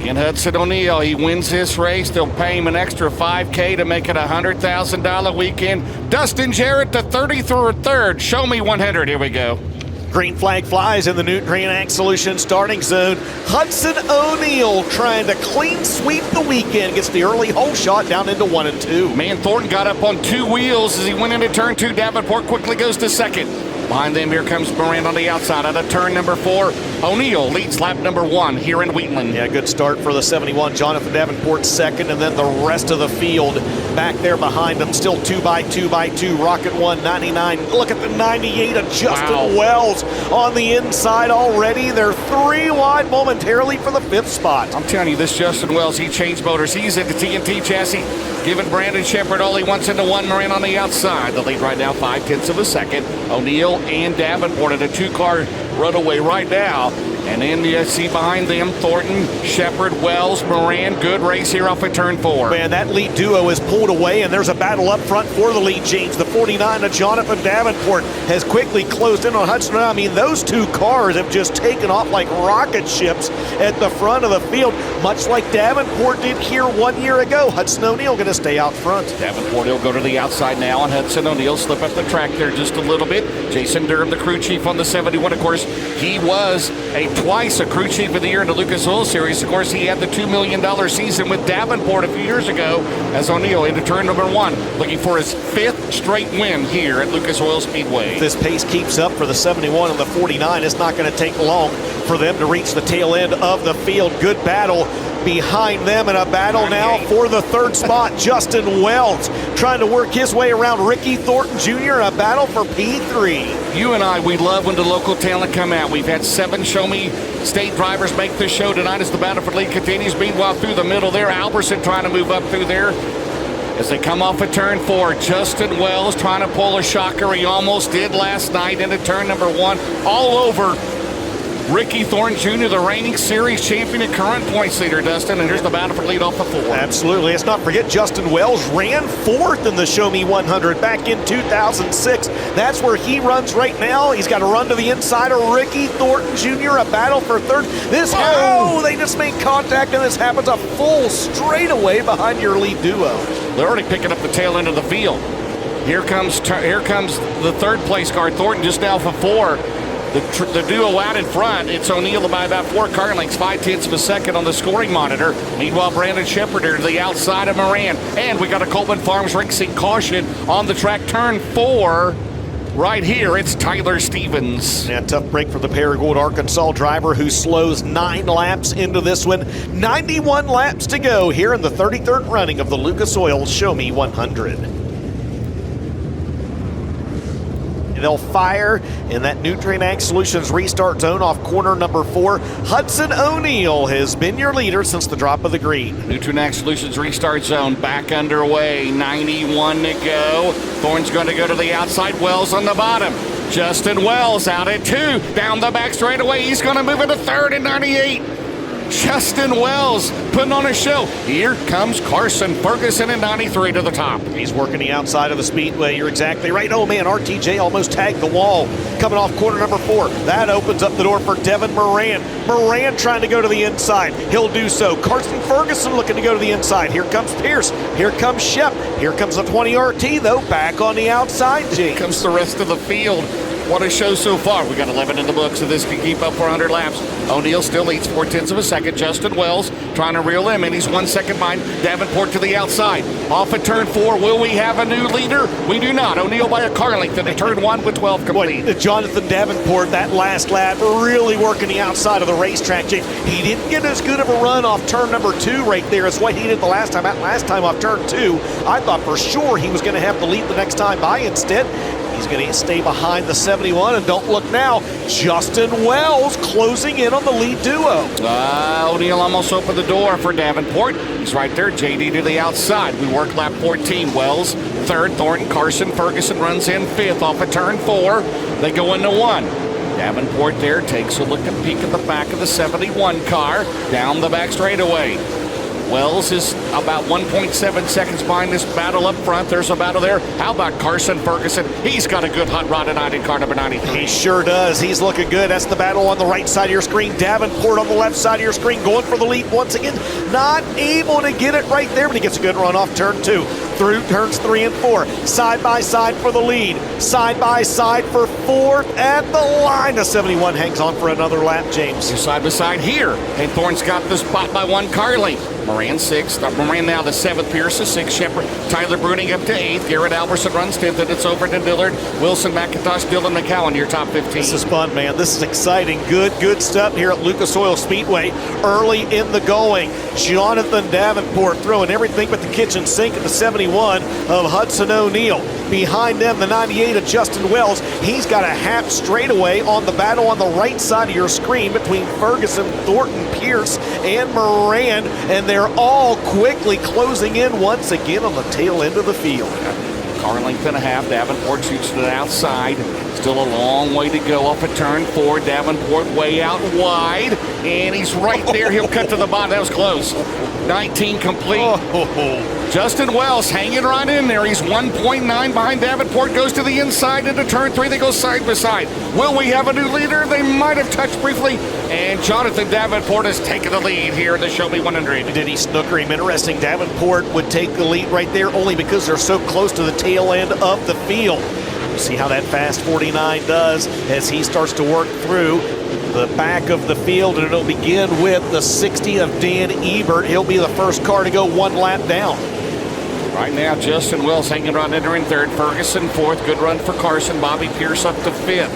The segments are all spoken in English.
And Hudson O'Neal, he wins this race. They'll pay him an extra $5K to make it a $100,000 weekend. Dustin Jarrett, the 33rd. Show me 100. Here we go. Green flag flies in the Nutrien Ag Solutions starting zone. Hudson O'Neal trying to clean sweep the weekend. Gets the early hole shot down into 1 and 2. Man, Thornton got up on 2 wheels as he went into turn 2. Davenport quickly goes to second. Behind them, here comes Moran on the outside out of turn number 4. O'Neal leads lap number 1 here in Wheatland. Yeah, good start for the 71. Jonathan Davenport second, and then the rest of the field back there behind them. Still 2x2x2. Rocket 199. Look at the 98 of Justin Wells on the inside already. They're 3 wide momentarily for the 5th spot. I'm telling you, this Justin Wells, he changed motors. He's in the TNT chassis, giving Brandon Shepard all he wants into 1. Moran on the outside. The lead right now, 0.5 of a second. O'Neal and Davenport in a 2-car runaway right now. And then you see behind them Thornton, Shepard, Wells, Moran. Good race here off of turn 4. Man, that lead duo is pulled away, and there's a battle up front for the lead, James. The 49 of Jonathan Davenport has quickly closed in on Hudson. I mean, those 2 cars have just taken off like rocket ships at the front of the field, much like Davenport did here 1 year ago. Hudson O'Neal going to stay out front. Davenport will go to the outside now, and Hudson O'Neal slip up the track there just a little bit. Jason Durham, the crew chief on the 71, of course, he was twice a crew chief of the year in the Lucas Oil Series. Of course, he had the $2 million season with Davenport a few years ago as O'Neal into turn number 1, looking for his 5th straight win here at Lucas Oil Speedway. If this pace keeps up for the 71 and the 49, it's not going to take long for them to reach the tail end of the field. Good battle behind them, and a battle now for the 3rd spot. Justin Wells trying to work his way around Ricky Thornton Jr. A battle for P3. You and I, we love when the local talent come out. We've had 7 Show Me State drivers make this show tonight as the battle for lead continues. Meanwhile, through the middle there, Alberson trying to move up through there. As they come off of turn 4, Justin Wells trying to pull a shocker. He almost did last night into turn number 1. All over Ricky Thornton Jr., the reigning series champion and current points leader, Dustin. And here's the battle for lead off the 4. Absolutely. Let's not forget Justin Wells ran 4th in the Show Me 100 back in 2006. That's where he runs right now. He's got to run to the inside of Ricky Thornton Jr., a battle for 3rd. They just made contact, and this happens a full straightaway behind your lead duo. They're already picking up the tail end of the field. Here comes the 3rd place car, Thornton just now for 4. The duo out in front, it's O'Neal by about 4 car lengths, 0.5 of a second on the scoring monitor. Meanwhile, Brandon Shepard to the outside of Moran. And we got a Coleman Farms Racing caution on the track, turn 4. Right here, it's Tyler Stevens. Yeah, tough break for the Paragould, Arkansas driver who slows 9 laps into this one. 91 laps to go here in the 33rd running of the Lucas Oil Show Me 100. They'll fire in that Nutrien Ag Solutions restart zone off corner number 4. Hudson O'Neal has been your leader since the drop of the green. Nutrien Ag Solutions restart zone back underway. 91 to go. Thorne's going to go to the outside. Wells on the bottom. Justin Wells out at 2. Down the back straightaway. He's going to move into 3rd in 98. Justin Wells putting on a show. Here comes Carson Ferguson in 93 to the top. He's working the outside of the Speedway. You're exactly right. Oh, man, RTJ almost tagged the wall. Coming off corner number 4. That opens up the door for Devin Moran. Moran trying to go to the inside. He'll do so. Carson Ferguson looking to go to the inside. Here comes Pierce. Here comes Shep. Here comes the 20 RT, though, back on the outside, James. Here comes the rest of the field. What a show so far. We got 11 in the book, so this can keep up for 100 laps. O'Neal still leads 0.4 of a second. Justin Wells trying to reel him in. He's 1 second behind. Davenport to the outside. Off at turn 4. Will we have a new leader? We do not. O'Neal by a car length into turn 1 with 12 complete. Boy, Jonathan Davenport, that last lap, really working the outside of the racetrack, James. He didn't get as good of a run off turn number 2 right there as what he did the last time. That last time off turn 2, I thought for sure he was going to have the lead the next time by. Instead, he's going to stay behind the 71, and don't look now, Justin Wells closing in on the lead duo. O'Neal almost opened the door for Davenport. He's right there, JD to the outside. We work lap 14. Wells 3rd, Thornton, Carson Ferguson runs in 5th off of turn 4. They go into 1. Davenport there takes a look and peek at the back of the 71 car, down the back straightaway. Wells is about 1.7 seconds behind this battle up front. There's a battle there. How about Carson Ferguson? He's got a good hot rod tonight in car number 93. He sure does. He's looking good. That's the battle on the right side of your screen. Davenport on the left side of your screen, going for the lead once again. Not able to get it right there, but he gets a good run off turn 2. Through turns 3 and 4. Side by side for the lead. Side by side for 4th at the line. The 71 hangs on for another lap, James. You're side by side here. And Thorne's got the spot by 1 car length. Moran 6th. Moran now the 7th. Pierce is 6th. Shepard. Tyler Bruning up to 8th. Garrett Alberson runs 10th. And it's over to Dillard. Wilson, McIntosh, Dylan McCowan, your top 15. This is fun, man. This is exciting. Good stuff here at Lucas Oil Speedway. Early in the going. Jonathan Davenport throwing everything but the kitchen sink at the 71 of Hudson O'Neal. Behind them, the 98 of Justin Wells. He's got a half straightaway on the battle on the right side of your screen between Ferguson, Thornton, Pierce, and Moran. And they're all quickly closing in once again on the tail end of the field. Car length and a half. Davenport shoots to the outside. Still a long way to go off at turn 4. Davenport way out wide. And he's right there. He'll cut to the bottom. That was close. 19 complete. Justin Wells hanging right in there. He's 1.9 behind Davenport. Goes to the inside into turn 3. They go side by side. Will we have a new leader? They might have touched briefly. And Jonathan Davenport has taken the lead here in the Show Me 100. Did he snooker him? Interesting. Davenport would take the lead right there only because they're so close to the tail end of the field. We'll see how that fast 49 does as he starts to work through the back of the field, and it'll begin with the 60 of Dan Ebert. He'll be the first car to go 1 lap down. Right now, Justin Wells hanging around entering 3rd. Ferguson 4th. Good run for Carson. Bobby Pierce up to 5th.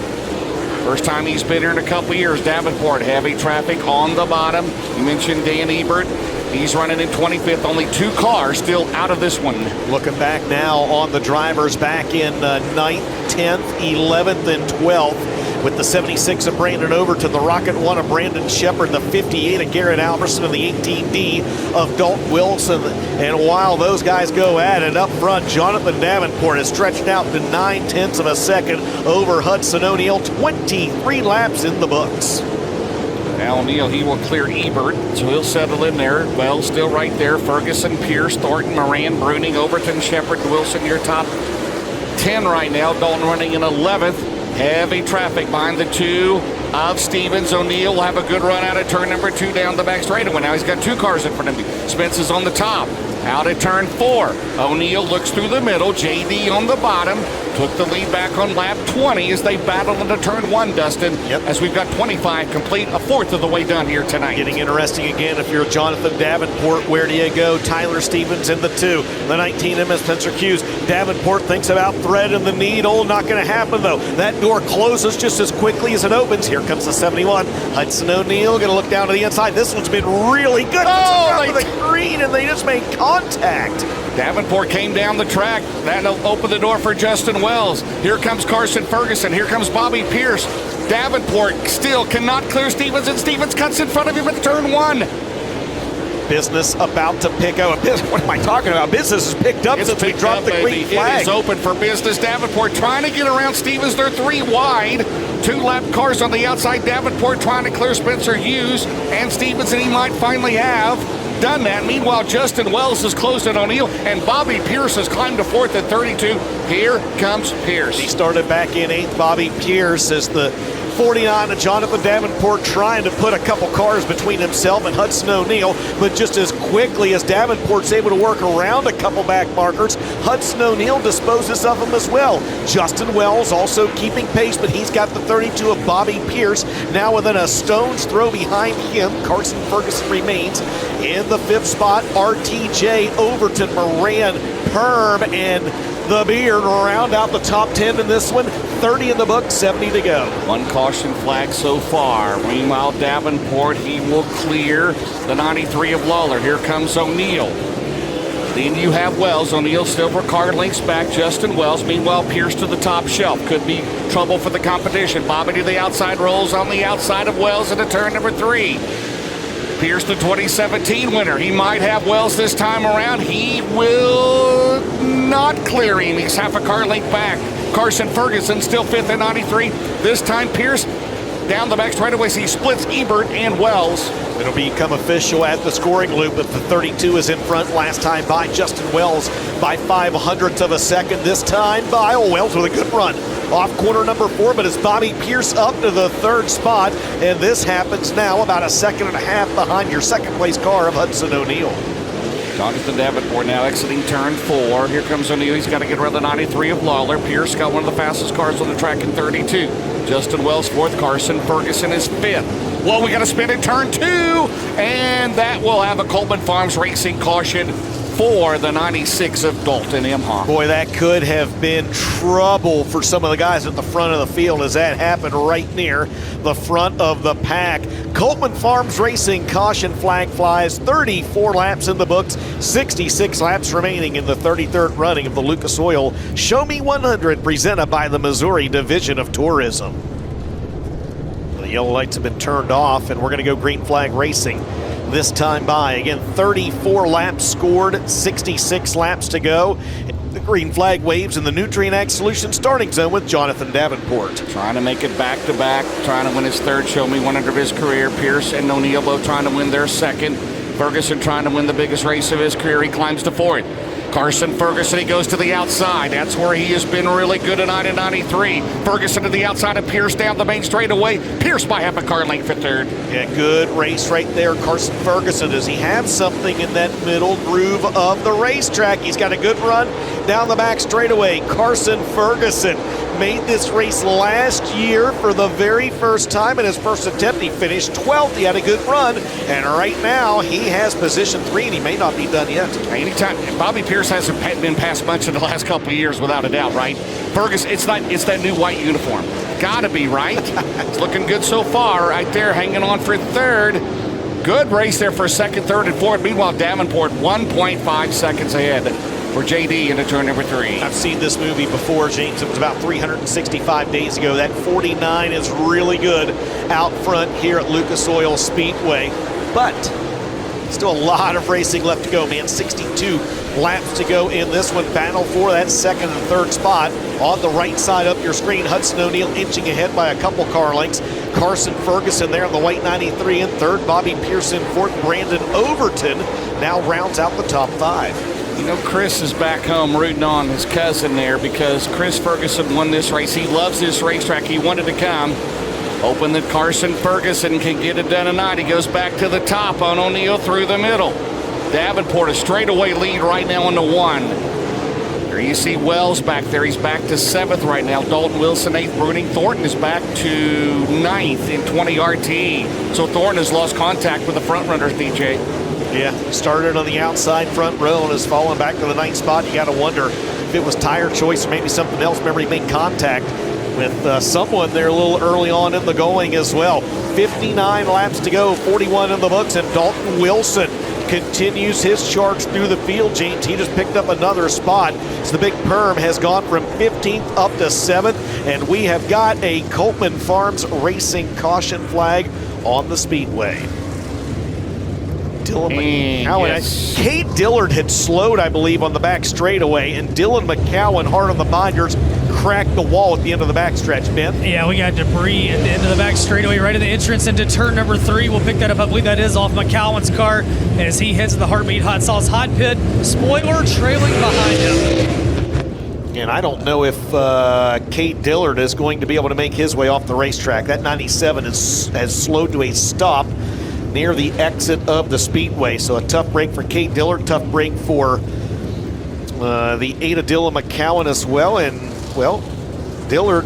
First time he's been here in a couple years. Davenport, heavy traffic on the bottom. You mentioned Dan Ebert. He's running in 25th. Only 2 cars still out of this one. Looking back now on the drivers back in 9th, 10th, 11th, and 12th. With the 76 of Brandon Overton, the Rocket 1 of Brandon Shepard, the 58 of Garrett Alberson, and the 18D of Dalton Wilson. And while those guys go at it up front, Jonathan Davenport is stretched out to 9/10 of a second over Hudson O'Neal. 23 laps in the books. Now O'Neal, he will clear Ebert, so he'll settle in there. Well, still right there. Ferguson, Pierce, Thornton, Moran, Bruning, Overton, Shepard, Wilson, your top 10 right now. Dalton running in 11th. Heavy traffic behind the 2 of Stevens. O'Neal will have a good run out of turn number 2 down the back straightaway. Now he's got 2 cars in front of him. Spence is on the top. Out at turn 4. O'Neal looks through the middle. JD on the bottom. Took the lead back on lap 20 as they battle into turn 1, Dustin. Yep. As we've got 25 complete, a 4th of the way done here tonight. Getting interesting again if you're Jonathan Davenport. Where do you go? Tyler Stevens in the 2. The 19 MS Spencer Hughes. Davenport thinks about threading the needle. Not going to happen though. That door closes just as quickly as it opens. Here comes the 71. Hudson O'Neal going to look down to the inside. This one's been really good. Oh, the green, and they just made contact. Davenport came down the track. That'll open the door for Justin Wells. Here comes Carson Ferguson. Here comes Bobby Pierce. Davenport still cannot clear Stevens, and Stevens cuts in front of him at turn 1. Business about to pick up. What am I talking about? Business is picked up since we dropped the green flag. It is open for business. Davenport trying to get around Stevens. They're 3 wide. 2 lap cars on the outside. Davenport trying to clear Spencer Hughes and Stevens, and he might finally have done that. Meanwhile, Justin Wells has closed it on O'Neal, and Bobby Pierce has climbed to 4th at 32. Here comes Pierce. He started back in 8th. Bobby Pierce is the 49 of Jonathan Davenport, trying to put a couple cars between himself and Hudson O'Neal, but just as quickly as Davenport's able to work around a couple back markers, Hudson O'Neal disposes of them as well. Justin Wells also keeping pace, but he's got the 32 of Bobby Pierce now within a stone's throw behind him. Carson Ferguson remains in the 5th spot. RTJ, Overton, Moran, Perm, and the Beard round out the top 10 in this one. 30 in the book, 70 to go. 1 caution flag so far. Meanwhile, Davenport, he will clear the 93 of Lawler. Here comes O'Neal. Then you have Wells. O'Neal still for car links back. Justin Wells. Meanwhile, Pierce to the top shelf. Could be trouble for the competition. Bobby to the outside, rolls on the outside of Wells into turn number 3. Pierce, the 2017 winner. He might have Wells this time around. He will not clear him. He's half a car length back. Carson Ferguson still 5th at 93. This time Pierce down the back straightaways. He splits Ebert and Wells. It'll become official at the scoring loop that the 32 is in front. Last time by Justin Wells by 0.05 of a second. This time by Wells with a good run off corner number 4, but it's Bobby Pierce up to the 3rd spot, and this happens now about 1.5 seconds behind your second place car of Hudson O'Neal. Jonathan Davenport now exiting turn 4. Here comes O'Neal. He's got to get around the 93 of Lawler. Pierce got one of the fastest cars on the track in 32. Justin Wells 4th. Carson Ferguson is 5th. Well, we got to spin in turn 2, and that will have a Coleman Farms Racing caution for the 96 of Dalton Imhoff. Boy, that could have been trouble for some of the guys at the front of the field as that happened right near the front of the pack. Coleman Farms Racing caution flag flies. 34 laps in the books, 66 laps remaining in the 33rd running of the Lucas Oil Show Me 100 presented by the Missouri Division of Tourism. The yellow lights have been turned off, and we're going to go green flag racing. This time by, again, 34 laps scored, 66 laps to go. The green flag waves in the Nutrient Ag Solutions starting zone with Jonathan Davenport. Trying to make it back-to-back, trying to win his 3rd Show Me 100 of his career. Pierce and O'Neal both trying to win their 2nd. Ferguson trying to win the biggest race of his career. He climbs to 4th. Carson Ferguson, he goes to the outside. That's where he has been really good tonight in 93. Ferguson to the outside of Pierce down the main straightaway. Pierce by 0.5 car length for 3rd. Yeah, good race right there. Carson Ferguson, does he have something in that middle groove of the racetrack? He's got a good run down the back straightaway. Carson Ferguson made this race last year for the very first time in his first attempt. He finished 12th. He had a good run, and right now he has position 3, and he may not be done yet. Anytime Bobby Pierce hasn't been past much in the last couple of years, without a doubt, right? Ferguson, it's that new white uniform. Gotta be, right? It's looking good so far, right there, hanging on for 3rd. Good race there for 2nd, 3rd, and 4th. Meanwhile, Davenport 1.5 seconds ahead for JD into turn number 3. I've seen this movie before, James. It was about 365 days ago. That 49 is really good out front here at Lucas Oil Speedway. But still a lot of racing left to go, man. 62 laps to go in this one. Battle for that 2nd and 3rd spot. On the right side up your screen, Hudson O'Neal inching ahead by a couple car lengths. Carson Ferguson there in the white 93 in 3rd. Bobby Pearson 4th. Brandon Overton now rounds out the top 5. You know, Chris is back home rooting on his cousin there because Chris Ferguson won this race. He loves this racetrack. He wanted to come. Hoping that Carson Ferguson can get it done tonight. He goes back to the top on O'Neal through the middle. Davenport a straightaway lead right now on the 1. There you see Wells back there. He's back to 7th right now. Dalton Wilson 8th. Bruning Thornton is back to 9th in 20 RT. So Thornton has lost contact with the front runners, DJ. Yeah, started on the outside front row and has fallen back to the 9th spot. You got to wonder if it was tire choice or maybe something else. Remember, he made contact with someone there a little early on in the going as well. 59 laps to go, 41 in the books, and Dalton Wilson continues his charge through the field, James. He just picked up another spot. So the big perm has gone from 15th up to 7th, and we have got a Coleman Farms Racing caution flag on the Speedway. Dylan McCowan. Yes. Kate Dillard had slowed, I believe, on the back straightaway, and Dylan McCowan, hard on the binders, cracked the wall at the end of the backstretch, Ben. Yeah, we got debris at the end of the back straightaway right at the entrance into turn number 3. We'll pick that up. I believe that is off McCowan's car as he heads to the Heartbeat Hot Sauce Hot Pit. Spoiler trailing behind him. And I don't know if Kate Dillard is going to be able to make his way off the racetrack. That 97 has slowed to a stop near the exit of the Speedway. So a tough break for Kate Dillard, tough break for the Ada Dylan McCowan as well. And, well, Dillard.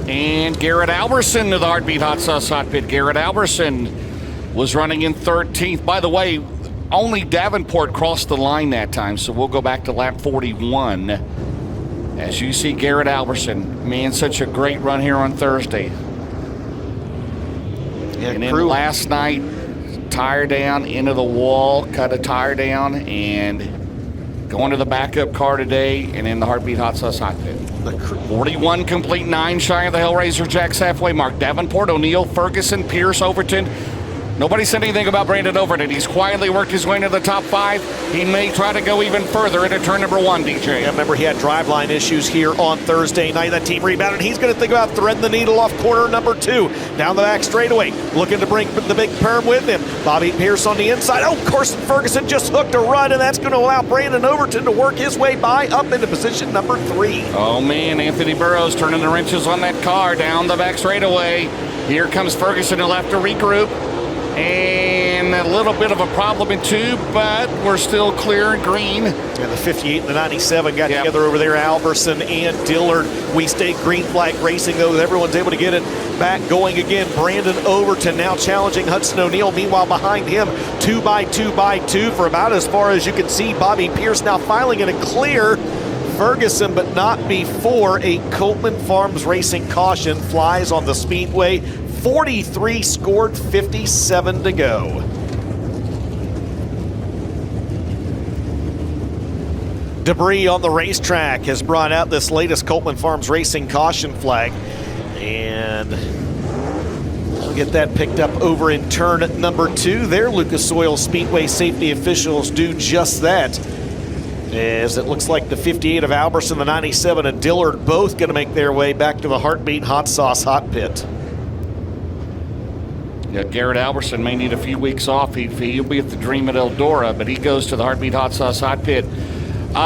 And Garrett Alberson to the Heartbeat Hot Sauce Hot Pit. Garrett Alberson was running in 13th. By the way, only Davenport crossed the line that time, so we'll go back to lap 41. As you see Garrett Alberson, man, such a great run here on Thursday. Yeah, and then last night, tire down into the wall, cut a tire down, and going to the backup car today, and in the Heartbeat Hot Sauce Hot Pit. 41 complete, 9 shy of the Hellraiser Jack's halfway mark. Davenport, O'Neal, Ferguson, Pierce, Overton, Nobody said anything about Brandon Overton. He's quietly worked his way into the top 5. He may try to go even further into turn number 1, DJ. Yeah, remember, he had driveline issues here on Thursday night. That team rebounded. He's going to think about threading the needle off corner number 2. Down the back straightaway, looking to bring the big perm with him. Bobby Pierce on the inside. Oh, Carson Ferguson just hooked a run, and that's going to allow Brandon Overton to work his way by up into position number 3. Oh, man, Anthony Burrows turning the wrenches on that car down the back straightaway. Here comes Ferguson. He'll have to regroup. And a little bit of a problem in 2, but we're still clear and green. And the 58 and the 97 got together over there. Alberson and Dillard. We stay green flag racing, though. Everyone's able to get it back going again. Brandon Overton now challenging Hudson O'Neal. Meanwhile, behind him, 2x2x2 for about as far as you can see. Bobby Pierce now filing in a clear. Ferguson, but not before a Copeland Farms Racing caution flies on the Speedway. 43 scored, 57 to go. Debris on the racetrack has brought out this latest Copeland Farms Racing caution flag. And we'll get that picked up over in turn number 2. There, Lucas Oil Speedway safety officials do just that. As it looks like the 58 of Alberson, the 97 of Dillard, both going to make their way back to the Heartbeat Hot Sauce Hot Pit. Yeah, Garrett Alberson may need a few weeks off. He'll be at the Dream at Eldora, but he goes to the Heartbeat Hot Sauce Hot Pit.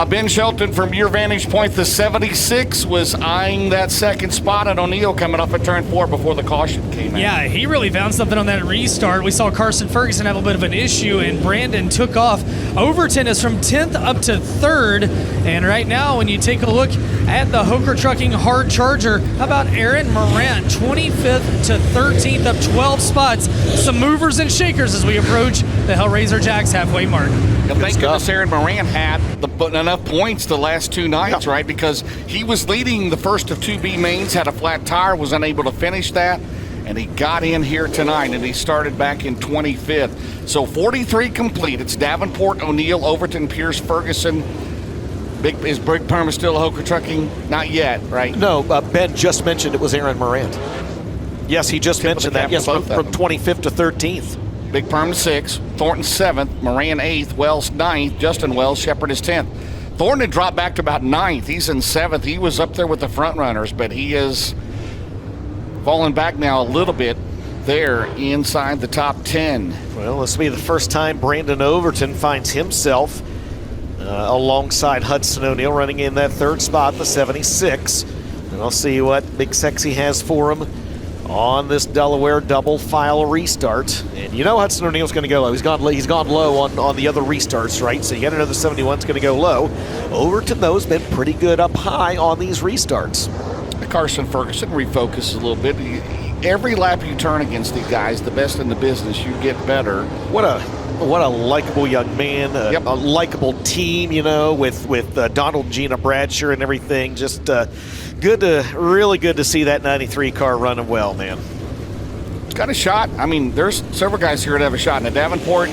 Ben Shelton, from your vantage point, the 76 was eyeing that second spot, and O'Neal coming up at turn 4 before the caution came out. Yeah, he really found something on that restart. We saw Carson Ferguson have a bit of an issue, and Brandon took off. Overton is from 10th up to 3rd, and right now, when you take a look at the Hoker Trucking Hard Charger, how about Aaron Morant, 25th to 13th, up 12 spots. Some movers and shakers as we approach the Hellraiser Jacks halfway mark. Yeah, thank goodness Aaron Morant had enough points the last 2 nights, right? Because he was leading the first of 2 B mains, had a flat tire, was unable to finish that, and he got in here tonight, and he started back in 25th. So 43 complete. It's Davenport, O'Neal, Overton, Pierce, Ferguson. Is Big Perma still a Hoker Trucking? Not yet, right? No, Ben just mentioned it was Aaron Morant. Yes, he just mentioned that. Yes, from 25th to 13th. Big Perm 6th, Thornton 7th, Moran 8th, Wells 9th, Justin Wells, Shepard is 10th. Thornton had dropped back to about 9th. He's in 7th. He was up there with the front runners, but he is falling back now a little bit there inside the top 10. Well, this will be the first time Brandon Overton finds himself alongside Hudson O'Neal, running in that 3rd spot, the 76. And I'll see what Big Sexy has for him on this Delaware double file restart. And you know Hudson O'Neal's going to go low. He's gone low on the other restarts, right? So you got another 71's going to go low. Overton, though, has been pretty good up high on these restarts. Carson Ferguson refocuses a little bit. Every lap you turn against these guys, the best in the business, you get better. What a likable young man, a likable team, you know, with Donald and Gina Bradshaw and everything. Just really good to see that 93 car running well, man. Got a shot. I mean, there's several guys here that have a shot. Now, Davenport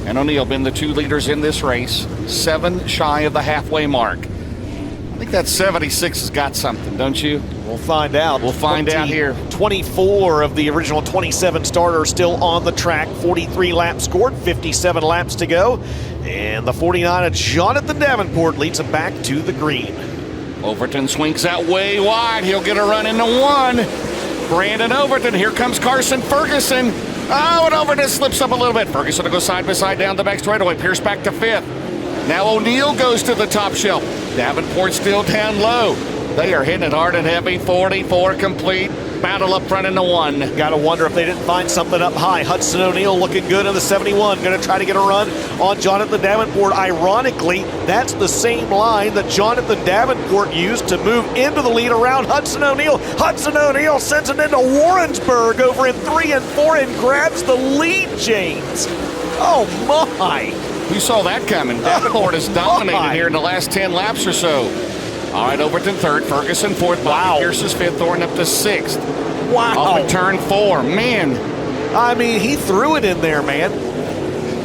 and O'Neal been the 2 leaders in this race, 7 shy of the halfway mark. I think that 76 has got something, don't you? We'll find out. We'll find out here. 24 of the original 27 starters still on the track. 43 laps scored, 57 laps to go. And the 49 of Jonathan Davenport leads him back to the green. Overton swings out way wide. He'll get a run into 1. Brandon Overton. Here comes Carson Ferguson. Oh, and Overton slips up a little bit. Ferguson will go side by side down the back straightaway. Pierce back to 5th. Now O'Neal goes to the top shelf. Davenport still down low. They are hitting it hard and heavy. 44 complete. Battle up front into 1. Got to wonder if they didn't find something up high. Hudson O'Neal looking good in the 71. Going to try to get a run on Jonathan Davenport. Ironically, that's the same line that Jonathan Davenport used to move into the lead around Hudson O'Neal. Hudson O'Neal sends it into Warrensburg over in 3 and 4 and grabs the lead, James. Oh, my. We saw that coming. Davenport has dominated here in the last 10 laps or so. All right, Overton 3rd, Ferguson 4th, Bobby Pierce is 5th, Thornton up to 6th. Wow. Off of turn 4. Man. I mean, he threw it in there, man.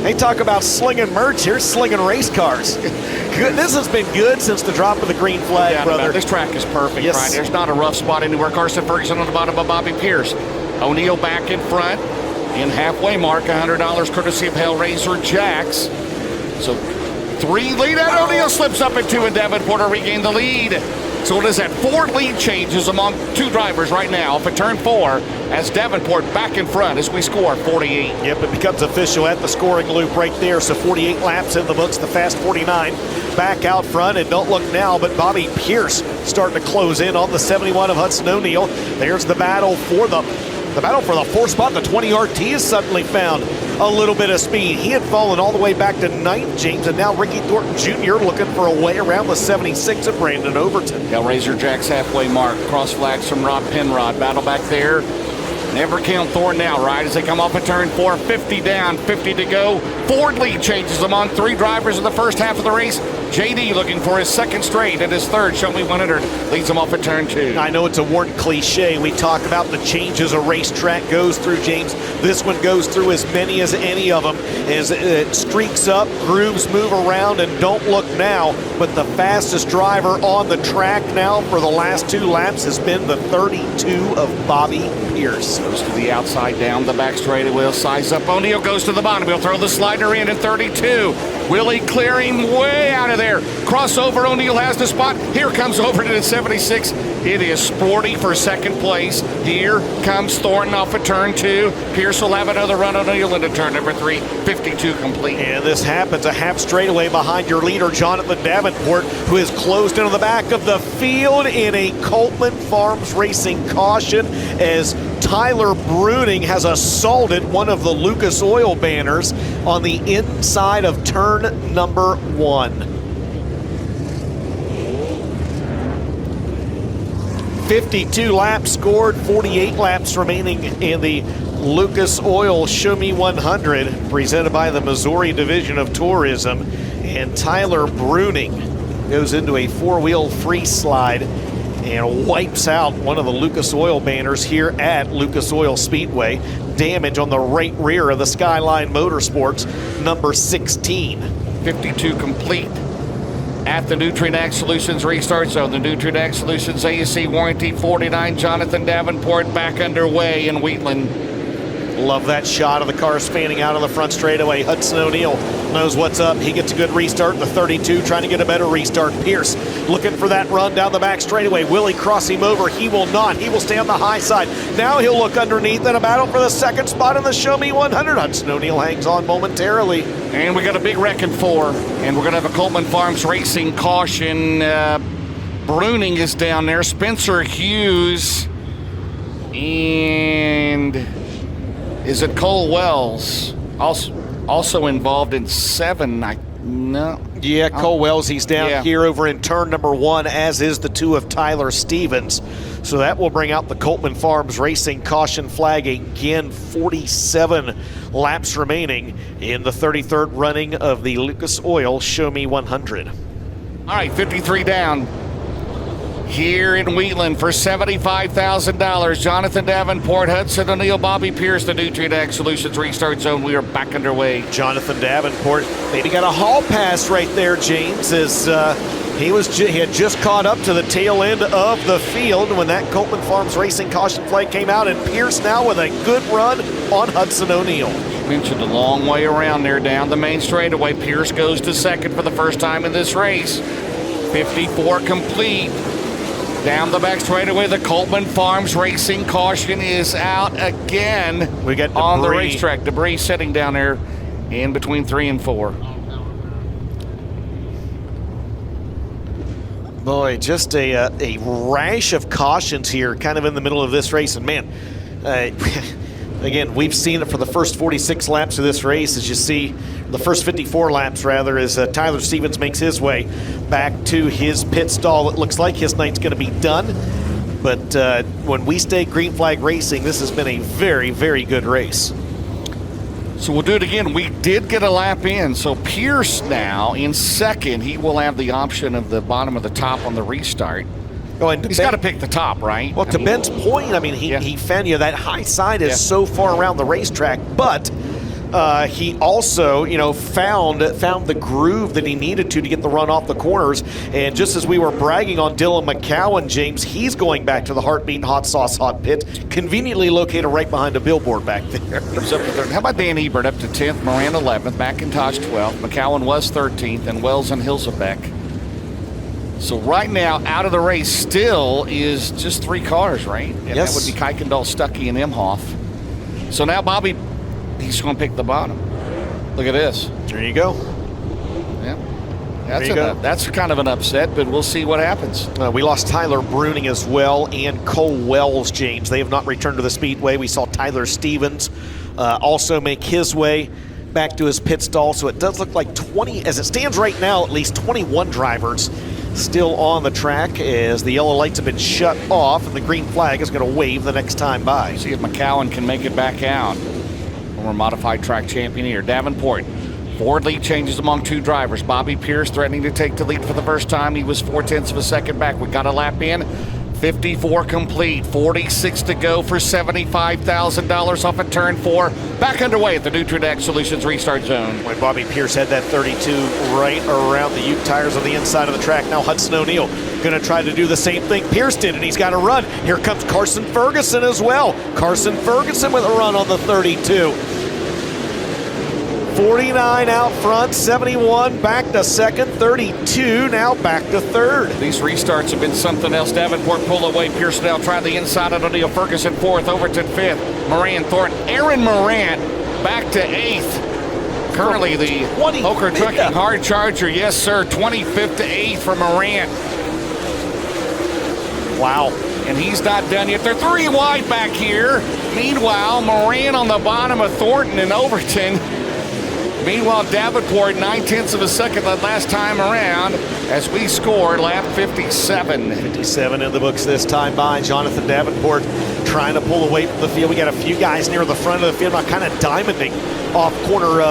They talk about slinging merch. Here's slinging race cars. Good. This has been good since the drop of the green flag, brother. This track is perfect, yes. Right? There's not a rough spot anywhere. Carson Ferguson on the bottom of Bobby Pierce. O'Neal back in front. in halfway mark, $100 courtesy of Hellraiser Jacks. So 3 lead out. O'Neill slips up at 2 and Davenport to regain the lead. So it is at 4 lead changes among 2 drivers right now for turn 4 as Davenport back in front as we score 48. Yep, it becomes official at the scoring loop right there. So 48 laps in the books, the fast 49 back out front. And don't look now, but Bobby Pierce starting to close in on the 71 of Hudson O'Neill. There's the battle for the 4th spot. The 20 RT has suddenly found a little bit of speed. He had fallen all the way back to 9th, James, and now Ricky Thornton Jr. looking for a way around the 76 of Brandon Overton. Hellraiser Jack's halfway mark. Cross flags from Rob Penrod. Battle back there. Never count Thornton now, right? As they come off of turn 4, 50 down, 50 to go. 4 lead changes among 3 drivers in the first half of the race. JD looking for his 2nd straight and his 3rd. Show me 100. Leads him off at turn 2. I know it's a worn cliche. We talk about the changes a racetrack goes through, James. This one goes through as many as any of them. As it streaks up, grooves move around, and don't look now, but the fastest driver on the track now for the last 2 laps has been the 32 of Bobby Pierce. Goes to the outside, down the back straightaway. Will size up. O'Neill goes to the bottom. He'll throw the slider in 32. Willie clearing way out of there. Crossover. O'Neill has the spot. Here comes Overton at 76. It is Sporty for 2nd place. Here comes Thornton off of turn 2. Pierce will have another run. O'Neill into turn number 3. 52 complete. And this happens a half straightaway behind your leader, Jonathan Davenport, who is closed into the back of the field in a Coleman Farms Racing caution as Tyler Bruning has assaulted one of the Lucas Oil banners on the inside of turn number 1. 52 laps scored, 48 laps remaining in the Lucas Oil Show Me 100, presented by the Missouri Division of Tourism. And Tyler Bruning goes into a 4-wheel free slide and wipes out one of the Lucas Oil banners here at Lucas Oil Speedway. Damage on the right rear of the Skyline Motorsports, number 16. 52 complete at the Nutrient Solutions restart zone. The Nutrient Solutions ASC warranty 49. Jonathan Davenport back underway in Wheatland. Love that shot of the car spanning out of the front straightaway. Hudson O'Neill knows what's up. He gets a good restart. The 32 trying to get a better restart. Pierce looking for that run down the back straightaway. Will he cross him over? He will not. He will stay on the high side. Now he'll look underneath in a battle for the 2nd spot in the Show Me 100. Hudson O'Neill hangs on momentarily. And we got a big wrecking 4. And we're going to have a Coleman Farms Racing caution. Bruning is down there. Spencer Hughes. And is it Cole Wells? Also involved in 7. Yeah, Cole Wells, he's down here over in turn number 1, as is the 2 of Tyler Stevens. So that will bring out the Coleman Farms Racing caution flag again. 47 laps remaining in the 33rd running of the Lucas Oil Show Me 100. All right, 53 down. Here in Wheatland for $75,000. Jonathan Davenport, Hudson O'Neill, Bobby Pierce, the Nutrient Solutions restart zone. We are back underway. Jonathan Davenport maybe got a hall pass right there, James, as he had just caught up to the tail end of the field when that Coleman Farms Racing caution flag came out, and Pierce now with a good run on Hudson O'Neill. Mentioned a long way around there down the main straightaway. Pierce goes to 2nd for the first time in this race. 54 complete. Down the back straightaway, the Coleman Farms Racing caution is out again. We got debris on the racetrack. Debris sitting down there in between 3 and 4. Boy, just a rash of cautions here kind of in the middle of this race. And man, again, we've seen it for the first 46 laps of this race, as you see, the first 54 laps rather, as Tyler Stevens makes his way back to his pit stall. It looks like his night's going to be done. But when we stay Green Flag Racing, this has been a very, very good race. So we'll do it again. We did get a lap in. So Pierce now in 2nd. He will have the option of the bottom of the top on the restart. Oh, and he's got to pick the top, right? Well, to Ben's point, I mean, he found that high side is so far around the racetrack, but he also, found the groove that he needed to get the run off the corners. And just as we were bragging on Dylan McCowan, James, he's going back to the Heartbeat Hot Sauce Hot Pit, conveniently located right behind a billboard back there. How about Dan Ebert up to 10th, Moran 11th, McIntosh 12th, McCowan was 13th, and Wells and Hilsebeck. So right now, out of the race still is just 3 cars, right? And yes. That would be Kuykendall, Stuckey, and Imhoff. So now Bobby, he's going to pick the bottom. Look at this. There you go. Yeah. That's kind of an upset, but we'll see what happens. We lost Tyler Bruning as well and Cole Wells, James. They have not returned to the Speedway. We saw Tyler Stevens also make his way back to his pit stall. So it does look like 20, as it stands right now, at least 21 drivers still on the track as the yellow lights have been shut off and the green flag is going to wave the next time by. See if McCowan can make it back out. Former modified track champion here. Davenport. Forward lead changes among 2 drivers. Bobby Pierce threatening to take the lead for the first time. He was 4/10 of a second back. We got a lap in. 54 complete. 46 to go for $75,000 off at turn 4. Back underway at the Nutridex Solutions restart zone. When Bobby Pierce had that 32 right around the Ute tires on the inside of the track. Now Hudson O'Neal going to try to do the same thing Pierce did, and he's got a run. Here comes Carson Ferguson as well. Carson Ferguson with a run on the 32. 49 out front, 71 back to second, 32 now back to third. These restarts have been something else. Davenport pull away. Pierce now try the inside of O'Neal. Ferguson 4th, Overton 5th. Moran Thornton. Aaron Morant back to 8th. Currently the Poker Trucking Hard Charger. Yes, sir. 25th to 8th for Morant. Wow. And he's not done yet. They're 3 wide back here. Meanwhile, Moran on the bottom of Thornton and Overton. Meanwhile, Davenport 9/10 of a second that last time around as we scored lap 57. 57 in the books this time by Jonathan Davenport trying to pull away from the field. We got a few guys near the front of the field, kind of diamonding off corner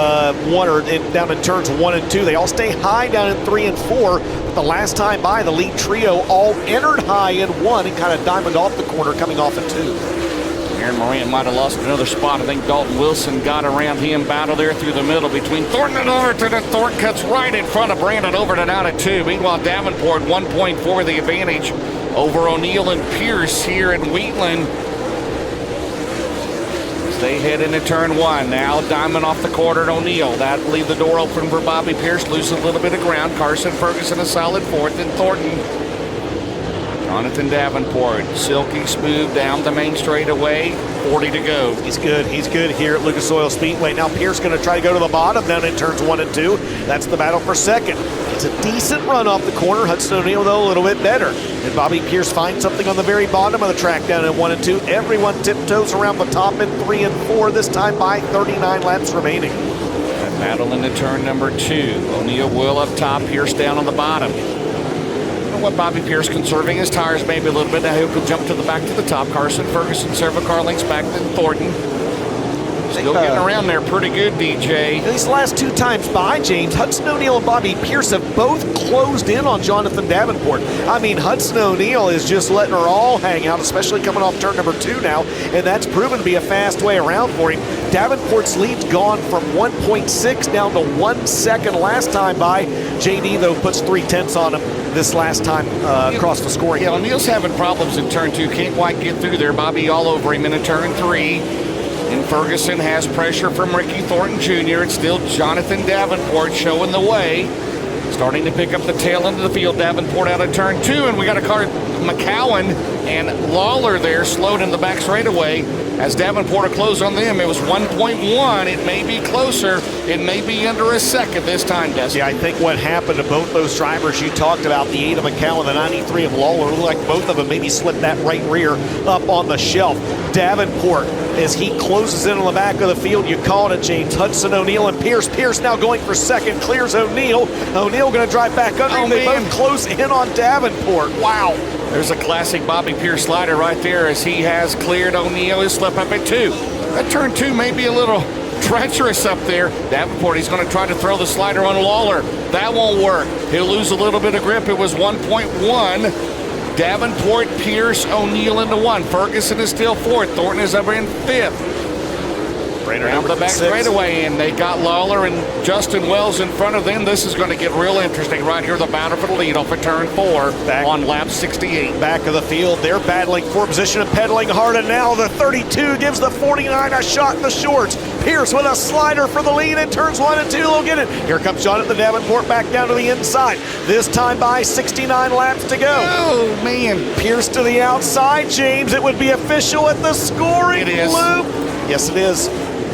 1 or down in turns 1 and 2. They all stay high down in 3 and 4. But the last time by, the lead trio all entered high in 1 and kind of diamond off the corner coming off at 2. Aaron Morant might have lost another spot. I think Dalton Wilson got around him, battle there through the middle between Thornton and Overton, and Thornton cuts right in front of Brandon Overton out at 2. Meanwhile, Davenport 1.4 the advantage over O'Neal and Pierce here in Wheatland. As they head into turn 1. Now diamond off the quarter at O'Neal. That'll leave the door open for Bobby Pierce. Loses a little bit of ground. Carson Ferguson a solid 4th, and Thornton. Jonathan Davenport, silky smooth down the main straightaway, 40 to go. He's good here at Lucas Oil Speedway. Now Pierce going to try to go to the bottom down in turns 1 and 2. That's the battle for second. It's a decent run off the corner. Hudson O'Neal, though, a little bit better. And Bobby Pierce finds something on the very bottom of the track down in 1 and 2. Everyone tiptoes around the top in 3 and 4, this time by 39 laps remaining. That battle into turn number 2. O'Neal will up top, Pierce down on the bottom. What Bobby Pierce conserving his tires maybe a little bit. Now he'll jump to the top. Carson Ferguson several car lengths back than Thornton. Still getting around there pretty good, DJ. These last 2 times by, James, Hudson O'Neal and Bobby Pierce have both closed in on Jonathan Davenport. I mean, Hudson O'Neal is just letting her all hang out, especially coming off turn number 2 now, and that's proven to be a fast way around for him. Davenport's lead's gone from 1.6 down to 1 second last time by. JD, though, puts 3/10 on him this last time across the scoring. Yeah, O'Neal's having problems in turn 2. Can't quite get through there. Bobby all over him in turn 3. And Ferguson has pressure from Ricky Thornton Jr. It's still Jonathan Davenport showing the way. Starting to pick up the tail end of the field. Davenport out of turn 2, and we got a car, McCowan and Lawler there slowed in the back straightaway. As Davenport will close on them, it was 1.1. It may be closer. It may be under a second this time, Des. Yeah, I think what happened to both those drivers you talked about, the 8 of McCowan, the 93 of Lawler, looked like both of them maybe slipped that right rear up on the shelf. Davenport, as he closes in on the back of the field, you called it, James. Hudson O'Neal and Pierce. Pierce now going for second, clears O'Neal. O'Neal going to drive back under him. They both close in on Davenport. Wow. There's a classic Bobby Pierce slider right there as he has cleared O'Neal. His slip up at 2. That turn 2 may be a little treacherous up there. Davenport, he's going to try to throw the slider on Lawler. That won't work. He'll lose a little bit of grip. It was 1.1. Davenport, Pierce, O'Neal into 1. Ferguson is still 4th. Thornton is over in 5th. Down the back straightaway, and they got Lawler and Justin Wells in front of them. This is going to get real interesting right here. The battle for the lead off of turn 4 on lap 68. Back of the field, they're battling for position and pedaling hard, and now the 32 gives the 49 a shot in the shorts. Pierce with a slider for the lead in turns 1 and 2. They'll get it. Here comes Jonathan Davenport back down to the inside. This time by 69 laps to go. Oh, man. Pierce to the outside, James. It would be official at the scoring loop. Yes, it is.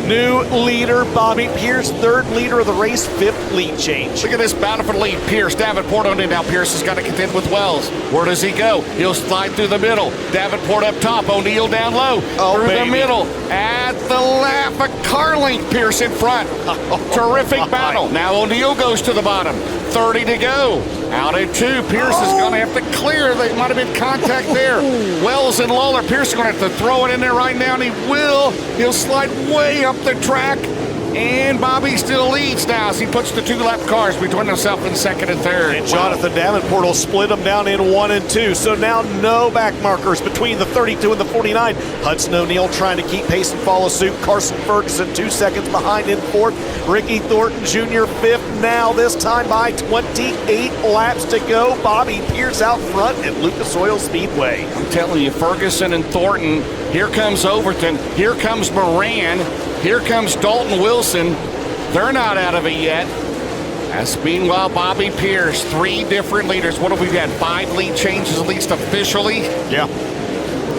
New leader, Bobby Pierce, third leader of the race, fifth lead change. Look at this battle for the lead. Pierce, Davenport on in now. Pierce has got to contend with Wells. Where does he go? He'll slide through the middle. Davenport up top. O'Neal down low. Through the middle. At the lap, a car link. Pierce in front. Terrific battle. Now O'Neal goes to the bottom. 30 to go. Out at 2. Pierce is going to have to clear. There might have been contact there. Wells and Lawler. Pierce is going to have to throw it in there right now, and he will. He'll slide way up the track. And Bobby still leads now as he puts the 2-lap cars between himself and second and third. And Jonathan Davenport will split them down in 1 and 2. So now no back markers between the 32 and the 49. Hudson O'Neal trying to keep pace and follow suit. Carson Ferguson 2 seconds behind in 4th. Ricky Thornton Jr. 5th now, this time by 28 laps to go. Bobby Pierce out front at Lucas Oil Speedway. I'm telling you, Ferguson and Thornton. Here comes Overton. Here comes Moran. Here comes Dalton Wilson. They're not out of it yet. As meanwhile, Bobby Pierce, 3 different leaders. What have we had? 5 lead changes at least officially? Yeah.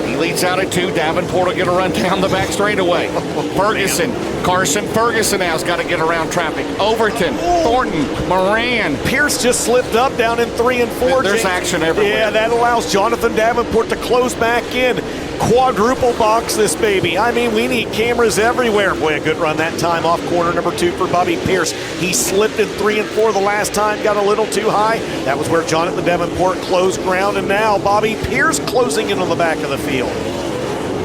He leads out at 2. Davenport will get a run down the back straightaway. Ferguson. Carson Ferguson now has got to get around traffic. Overton, Thornton, Moran. Pierce just slipped up down in 3 and 4. There's action everywhere. Yeah, that allows Jonathan Davenport to close back in. Quadruple box this baby. I mean, we need cameras everywhere. Boy, a good run that time off corner number 2 for Bobby Pierce. He slipped in 3 and 4 the last time, got a little too high. That was where Jonathan Davenport closed ground, and now Bobby Pierce closing in on the back of the field.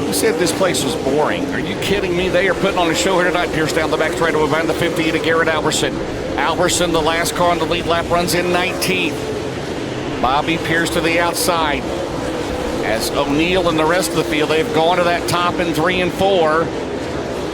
You said this place was boring. Are you kidding me? They are putting on a show here tonight. Pierce down the back straightaway behind the 50 to Garrett Alberson. Alberson, the last car on the lead lap, runs in 19th. Bobby Pierce to the outside. As O'Neal and the rest of the field, they've gone to that top in 3 and 4.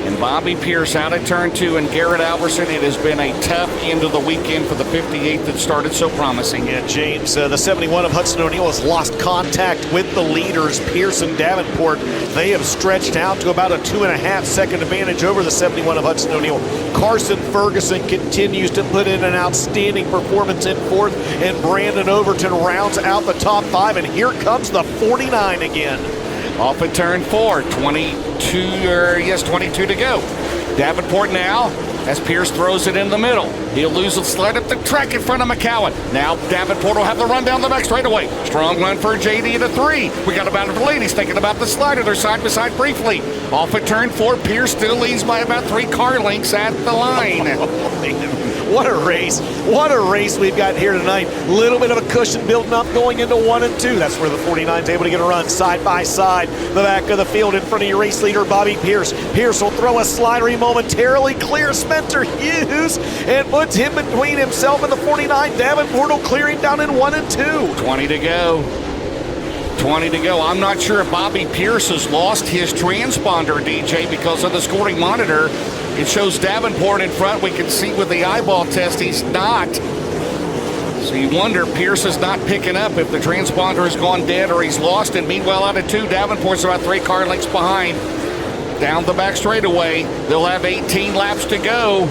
And Bobby Pierce out at turn 2 and Garrett Alberson. It has been a tough end of the weekend for the 58 that started so promising. Yeah, James, the 71 of Hudson O'Neal has lost contact with the leaders, Pierce and Davenport. They have stretched out to about a 2.5-second advantage over the 71 of Hudson O'Neal. Carson Ferguson continues to put in an outstanding performance in 4th, and Brandon Overton rounds out the top 5, and here comes the 49 again. Off at turn 4, 22 to go. Davenport now, as Pierce throws it in the middle. He'll lose a sled up the track in front of McCowan. Now Davenport will have the run down the back straightaway. Strong run for JD to 3. We got about it for ladies thinking about the slider. They're side by side briefly. Off at turn 4, Pierce still leads by about 3 car lengths at the line. What a race. What a race we've got here tonight. Little bit of a cushion building up going into 1 and 2. That's where the 49 is able to get a run side by side. The back of the field in front of your race leader, Bobby Pierce. Pierce will throw a slider. He momentarily clears Spencer Hughes and puts him between himself and the 49. Davenport will clear him down in 1 and 2. 20 to go. 20 to go. I'm not sure if Bobby Pierce has lost his transponder, DJ, because of the scoring monitor. It shows Davenport in front. We can see with the eyeball test he's not. So you wonder Pierce is not picking up if the transponder has gone dead or he's lost. And meanwhile, out of 2, Davenport's about 3 car lengths behind. Down the back straightaway. They'll have 18 laps to go.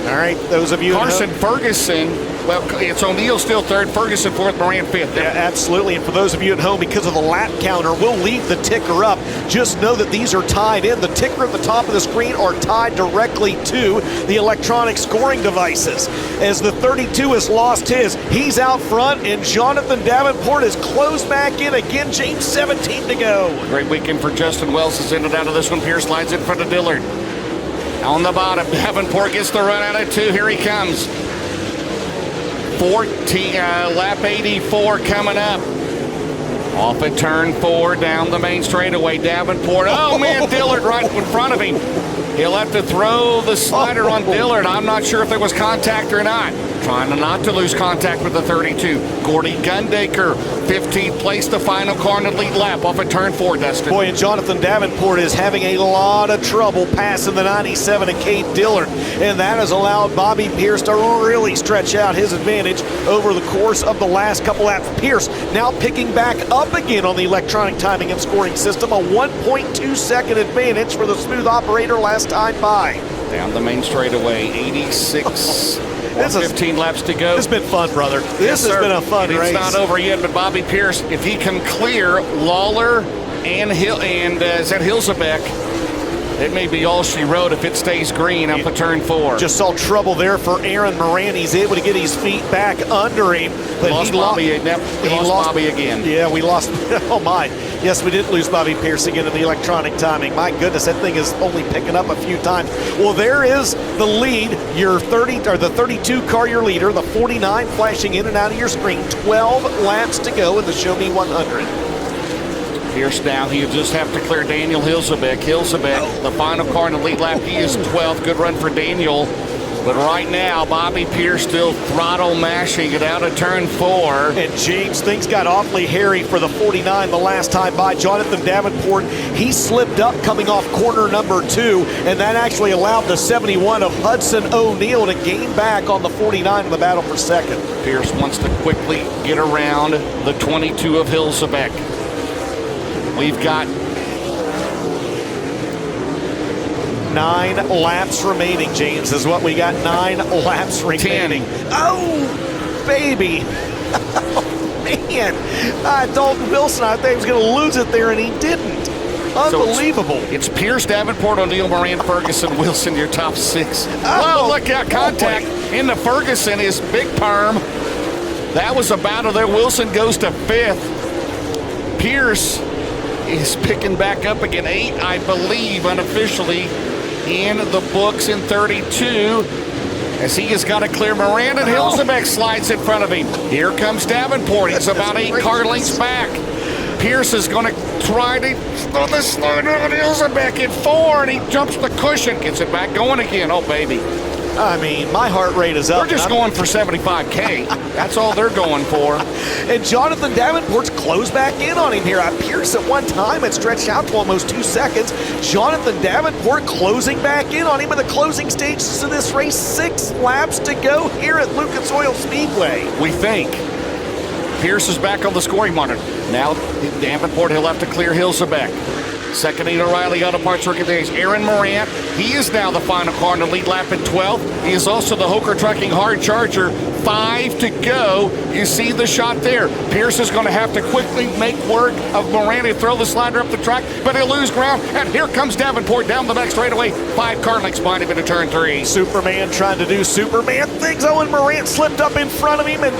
All right, those of you Carson Ferguson, well, it's O'Neal still 3rd, Ferguson 4th, Moran 5th. Yeah, absolutely. And for those of you at home, because of the lap counter, we'll leave the ticker up. Just know that these are tied in. The ticker at the top of the screen are tied directly to the electronic scoring devices. As the 32 has lost his, he's out front, and Jonathan Davenport is closed back in again. James, 17 to go. Great weekend for Justin Wells. Is in and out of this one. Pierce slides in front of Dillard. On the bottom, Davenport gets the run out of 2. Here he comes. 14, lap 84 coming up. Off at turn 4, down the main straightaway. Davenport, oh man, Dillard right in front of him. He'll have to throw the slider on Dillard. I'm not sure if there was contact or not. Trying not to lose contact with the 32. Gordy Gundaker, 15th place, the final car in the lead lap off of turn 4, Dustin. Boy, and Jonathan Davenport is having a lot of trouble passing the 97 and Cade Dillard, and that has allowed Bobby Pierce to really stretch out his advantage over the course of the last couple laps. Pierce now picking back up again on the electronic timing and scoring system, a 1.2 second advantage for the smooth operator last time by. Down the main straightaway, 86. 15 laps to go. This has been fun, brother. This has been a fun race. It's not over yet, but Bobby Pierce, if he can clear Lawler and Hilsebeck, it may be all she wrote if it stays green up at turn 4. Just saw trouble there for Aaron Moran. He's able to get his feet back under him. But lost Bobby again. Yeah, we lost. Oh, my. Yes, we did lose Bobby Pierce again in the electronic timing. My goodness, that thing is only picking up a few times. Well, there is the lead. Your 32 car, your leader. The 49 flashing in and out of your screen. 12 laps to go in the Show Me 100. Pierce now, he'll just have to clear Daniel Hilsebeck. The final car in the lead lap, he is 12th. Good run for Daniel. But right now, Bobby Pierce still throttle mashing it out of turn 4. And James, things got awfully hairy for the 49 the last time by. Jonathan Davenport, he slipped up coming off corner number 2, and that actually allowed the 71 of Hudson O'Neal to gain back on the 49 in the battle for second. Pierce wants to quickly get around the 22 of Hilsebeck. We've got 9 laps remaining, James, is what we got. 9 laps remaining. 10. Oh, baby. Oh, man. Dalton Wilson, I thought he was going to lose it there, and he didn't. Unbelievable. So it's Pierce, Davenport, O'Neal, Moran, Ferguson, Wilson, your top 6. Oh, look out, contact into Ferguson is big perm. That was a battle there. Wilson goes to 5th. Pierce is picking back up again. 8, I believe, unofficially in the books in 32, as he has got to clear Moran, and Hilsebeck slides in front of him. Here comes Davenport. He's about 8 car lengths back. Pierce is going to try to throw the slider on Hilsebeck at 4, and he jumps the cushion, gets it back going again. Oh, baby. I mean, my heart rate is up. They're just going for 75K. That's all they're going for. And Jonathan Davenport's closed back in on him here. Pierce at one time had stretched out to almost 2 seconds. Jonathan Davenport closing back in on him in the closing stages of this race. 6 laps to go here at Lucas Oil Speedway. We think Pierce is back on the scoring monitor. Now, Davenport, he'll have to clear Hilsebeck. Second, Ian O'Reilly, Auto Parts Rookie of the Day. Aaron Morant, he is now the final car in the lead lap at 12th. He is also the Hoker Trucking Hard Charger. 5 to go. You see the shot there. Pierce is going to have to quickly make work of Moran to throw the slider up the track, but he'll lose ground. And here comes Davenport down the back straightaway. 5 car lengths behind him into turn 3. Superman trying to do Superman things. Owen Morant slipped up in front of him, and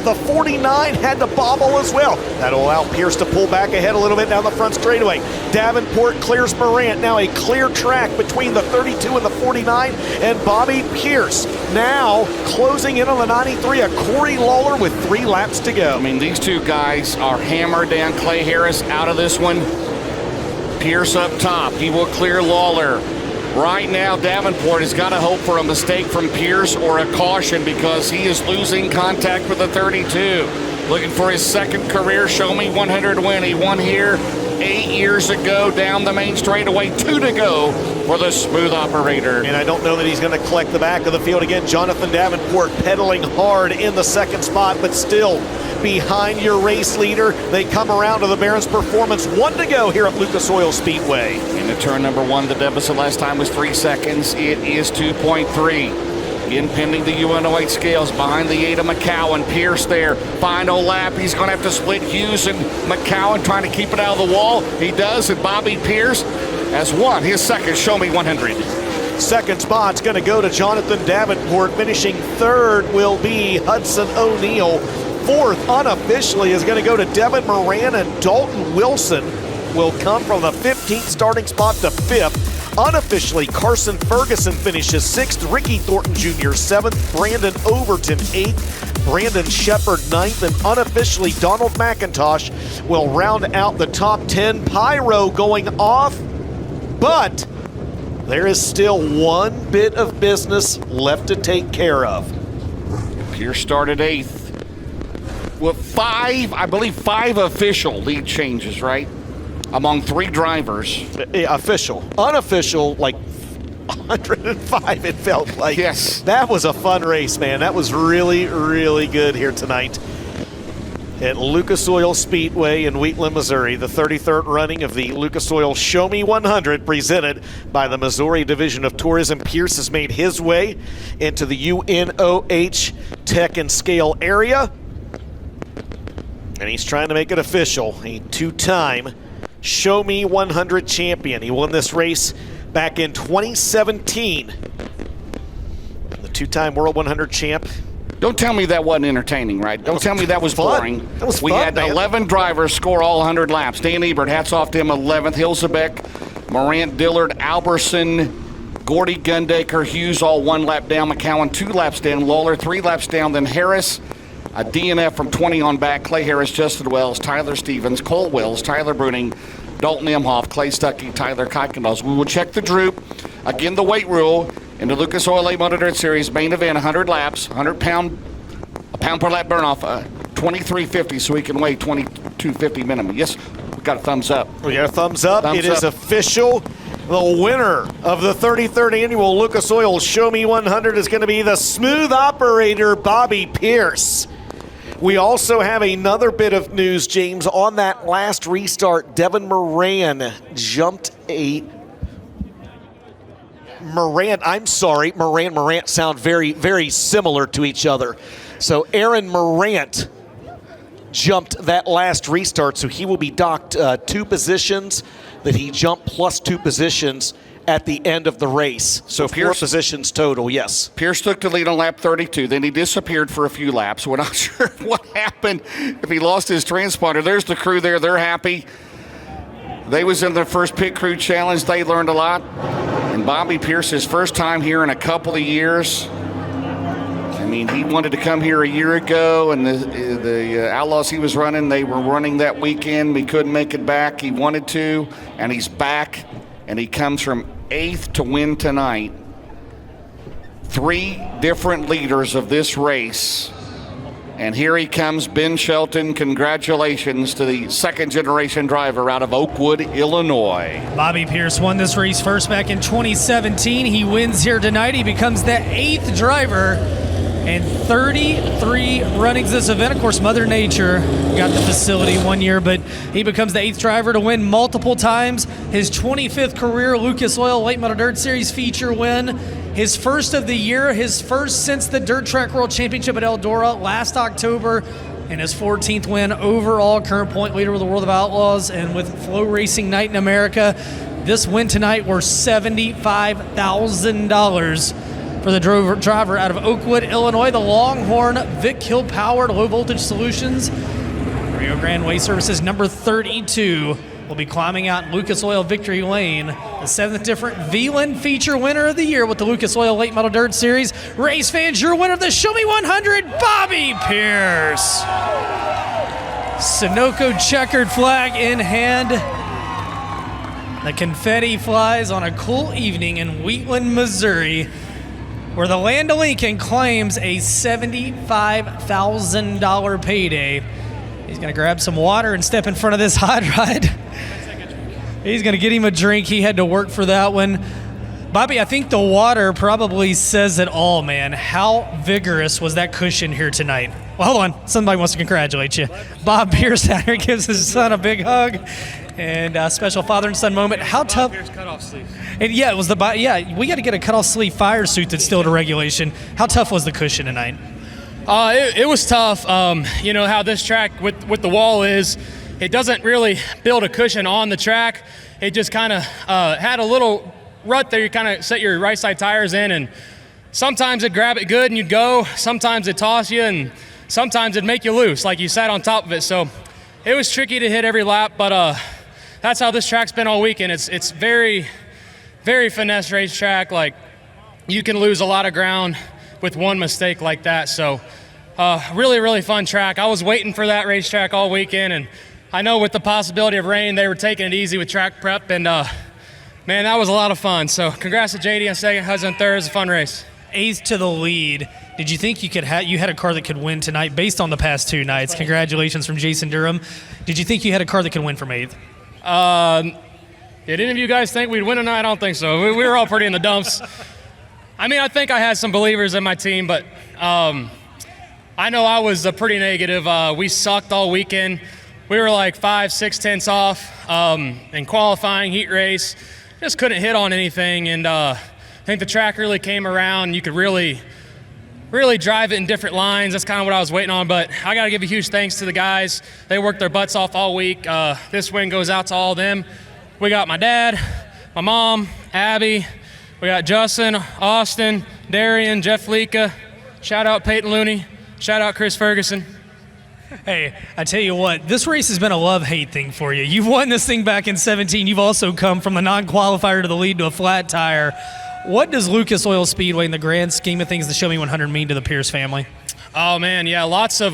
the 49 had to bobble as well. That'll allow Pierce to pull back ahead a little bit down the front straightaway. Davenport clears Morant. Now a clear track between the 32 and the 49, and Bobby Pierce now closing in on the 93, a Corey Lawler with 3 laps to go. I mean, these two guys are hammered down. Clay Harris out of this one. Pierce up top. He will clear Lawler. Right now, Davenport has got to hope for a mistake from Pierce or a caution, because he is losing contact with the 32. Looking for his second career Show Me 100 win. He won here 8 years ago down the main straightaway. 2 to go for the smooth operator. And I don't know that he's going to collect the back of the field again. Jonathan Davenport pedaling hard in the second spot, but still behind your race leader. They come around to the Barron's Performance. 1 to go here at Lucas Oil Speedway. Into turn number 1, the deficit last time was 3 seconds. It is 2.3. Again, pending the UNO8 scales behind the 8 of McCowan. Pierce there. Final lap. He's going to have to split Hughes and McCowan, trying to keep it out of the wall. He does, and Bobby Pierce has won his second Show Me 100. Second spot's going to go to Jonathan Davenport. Finishing third will be Hudson O'Neal. Fourth, unofficially, is going to go to Devin Moran, and Dalton Wilson will come from the 15th starting spot to 5th. Unofficially, Carson Ferguson finishes 6th, Ricky Thornton Jr. 7th, Brandon Overton 8th, Brandon Shepard 9th, and unofficially Donald McIntosh will round out the top 10. Pyro going off, but There is still one bit of business left to take care of. Pierce started 8th. With five official lead changes, right? Among 3 drivers. Official. Unofficial, like 105 it felt like. Yes. That was a fun race, man. That was really, really good here tonight at Lucas Oil Speedway in Wheatland, Missouri. The 33rd running of the Lucas Oil Show Me 100 presented by the Missouri Division of Tourism. Pierce has made his way into the UNOH Tech and Scale area. And he's trying to make it official. A 2-time Show Me 100 champion. He won this race back in 2017. The 2-time World 100 champ. Don't tell me that wasn't entertaining, right? Don't tell me that was boring. That was we fun, had man. 11 drivers score all 100 laps. Dan Ebert, hats off to him, 11th. Hilsebeck, Morant, Dillard, Alberson, Gordy, Gundaker, Hughes, all 1 lap down. McCowan, 2 laps down. Lawler, 3 laps down. Then Harris, a DNF from 20 on back. Clay Harris, Justin Wells, Tyler Stevens, Cole Wells, Tyler Bruning, Dalton Imhoff, Clay Stuckey, Tyler Kuykendall. We will check the droop. Again, the weight rule in the Lucas Oil Late Model Dirt Series main event, 100 laps, 100 pound, a pound per lap burn off, 23.50, so we can weigh 22.50 minimum. Yes, we got a thumbs up. We got a thumbs up. Thumbs It is up. official. The winner of the 33rd annual Lucas Oil Show Me 100 is going to be the smooth operator, Bobby Pierce. We also have another bit of news, James. On that last restart, Devin Moran jumped a... Morant sound very, very similar to each other. So Aaron Morant jumped that last restart, so he will be docked 2 positions that he jumped plus 2 positions at the end of the race. So 4 positions total, yes. Pierce took the lead on lap 32. Then he disappeared for a few laps. We're not sure what happened, if he lost his transponder. There's the crew there. They're happy. They was in their first pit crew challenge. They learned a lot. And Bobby Pierce, his first time here in a couple of years. I mean, he wanted to come here a year ago, and the Outlaws he was running, they were running that weekend. We couldn't make it back. He wanted to, and he's back, and he comes from 8th to win tonight. 3 different leaders of this race. And here he comes, Ben Shelton. Congratulations to the 2nd-generation driver out of Oakwood, Illinois. Bobby Pierce won this race first back in 2017. He wins here tonight. He becomes the 8th driver in 33 runnings this event. Of course, Mother Nature got the facility 1 year, but he becomes the 8th driver to win multiple times. His 25th career Lucas Oil Late Model Dirt Series feature win. His first of the year, his first since the Dirt Track World Championship at Eldora last October, and his 14th win overall, current point leader with the World of Outlaws and with FloRacing Night in America. This win tonight worth $75,000 for the driver out of Oakwood, Illinois, the Longhorn Vic Hill powered low voltage solutions. Rio Grande Way Services number 32 will be climbing out Lucas Oil Victory Lane, the 7th different VLAN feature winner of the year with the Lucas Oil Late Model Dirt Series. Race fans, your winner of the Show Me 100, Bobby Pierce. Sunoco checkered flag in hand. The confetti flies on a cool evening in Wheatland, Missouri, where the Land of Lincoln claims a $75,000 payday. He's going to grab some water and step in front of this hot rod. He's going to get him a drink. He had to work for that one. Bobby, I think the water probably says it all, man. How vigorous was that cushion here tonight? Well, hold on. Somebody wants to congratulate you. Bob Pierce out here gives his son a big hug. And a special father and son moment. How tough? Pierce cutoff sleeve. And yeah, it was we got to get a cutoff sleeve fire suit that's still to regulation. How tough was the cushion tonight? It was tough. You know how this track with the wall is. It doesn't really build a cushion on the track. It just kind of had a little rut there. You kind of set your right side tires in, and sometimes it'd grab it good and you'd go. Sometimes it'd toss you, and sometimes it'd make you loose, like you sat on top of it. So it was tricky to hit every lap, but that's how this track's been all weekend. It's very, very finesse racetrack. Like, you can lose a lot of ground with one mistake like that. So really, really fun track. I was waiting for that racetrack all weekend, and I know with the possibility of rain, they were taking it easy with track prep, and Man, that was a lot of fun. So congrats to JD on second, Hudson on third. It was a fun race. 8th to the lead. Did you think you had a car that could win tonight based on the past 2 nights? Congratulations from Jason Durham. Did you think you had a car that could win from 8th? Did any of you guys think we'd win tonight? I don't think so. We were all pretty in the dumps. I mean, I think I had some believers in my team, but I know I was pretty negative. We sucked all weekend. We were like 5-6 tenths off in qualifying, heat race. Just couldn't hit on anything, and I think the track really came around. You could really drive it in different lines. That's kind of what I was waiting on, but I got to give a huge thanks to the guys. They worked their butts off all week. This win goes out to all of them. We got my dad, my mom, Abby. We got Justin, Austin, Darian, Jeff Lika. Shout out Peyton Looney. Shout out Chris Ferguson. Hey, I tell you what, this race has been a love-hate thing for you. You've won this thing back in 17. You've also come from the non-qualifier to the lead to a flat tire. What does Lucas Oil Speedway, in the grand scheme of things, the Show Me 100 mean to the Pierce family? Oh man, yeah, lots of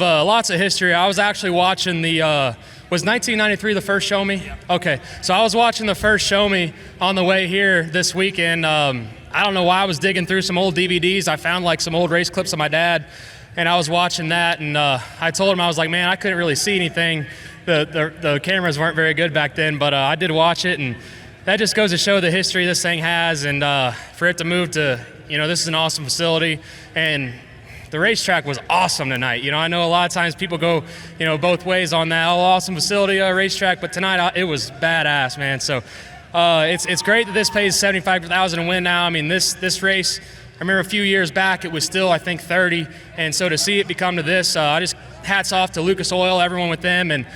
history. I was actually watching was 1993 the first Show Me? Okay, so I was watching the first Show Me on the way here this weekend. I don't know why I was digging through some old DVDs. I found like some old race clips of my dad, and I was watching that, and I told him, I was like, man, I couldn't really see anything. The cameras weren't very good back then, but I did watch it, and that just goes to show the history this thing has, and for it to move to, this is an awesome facility, and the racetrack was awesome tonight. I know a lot of times people go, both ways on that. Oh, awesome facility, racetrack, but tonight it was badass, man. So it's great that this pays $75,000 to win now. I mean, this race, I remember a few years back it was still, I think, 30, and so to see it become to this, I just hats off to Lucas Oil, everyone with them, and